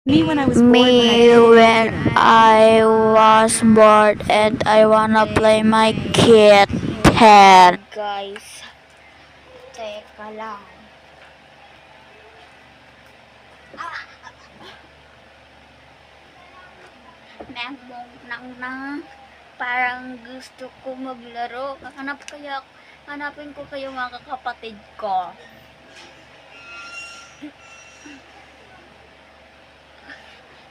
Me when I was Me when I was bored and I wanna play my kitten. Guys, teka lang. Memong nang na. Parang gusto ko maglaro. Hanapin ko kayo mga kapatid ko.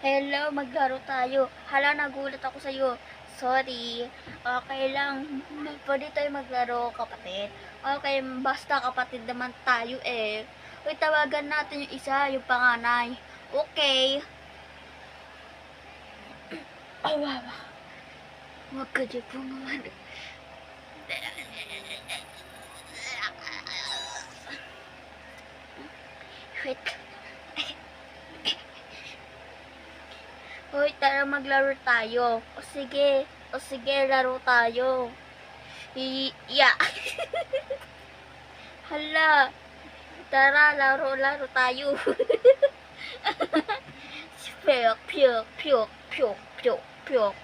Hello, maglaro tayo. Hala, nagulat ako sa'yo. Sorry. Okay lang. Pwede tayo maglaro, kapatid. Okay, basta kapatid naman tayo eh. Uy, tawagan natin yung isa, yung panganay. Okay. Ay, wow. Huwag ka dyan pumawan. Wait. Hoy, tara maglaro tayo. O sige, laro tayo. Yeah. Hala. Tara, laro tayo. Piyok, piyok, piyok, piyok, piyok, piyok.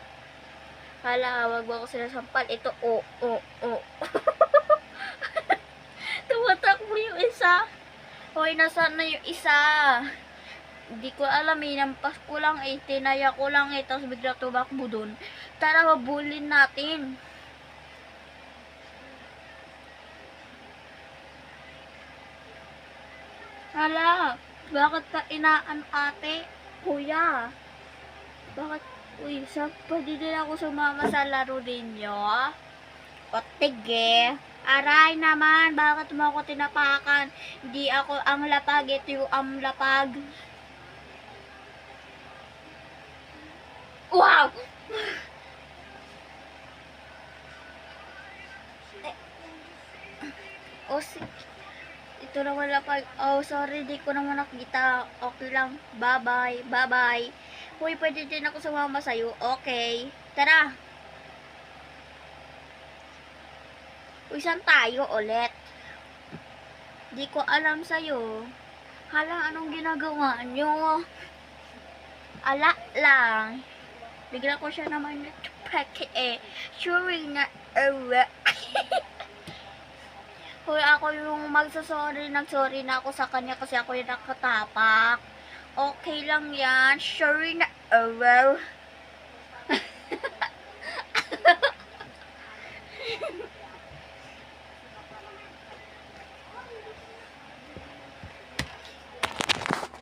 Hala, wag mo ako sinasampal. Ito, oh. Tumatakbo yung isa. Hoy, nasaan na yung isa? Hindi ko alam eh, nampas ko lang eh, tinaya ko lang eh, tapos bigla tumakbo dun. Tara, mabulin natin. Hala, bakit ka inaan ate? Kuya, bakit? Uy, pwede din ako sumama sa laro ninyo? O, tige. Aray naman, bakit mo ako tinapakan? Hindi ako ang lapag, ito yung ang lapag. Wow! Oh, ito naman lapag. Oh, sorry, di ko naman nakita. Okay lang. Bye-bye. Bye-bye. Uy, pwede din ako sumama sa'yo. Okay. Tara. Uy, saan tayo ulit? Di ko alam sa'yo. Hala, anong ginagawa nyo? Ala lang. Bigla ko siya naman peke eh. Sure na Hoy, ako yung magsasorry, nagsorry na ako sa kanya kasi ako yung nakatapak. Okay lang yan. Sure na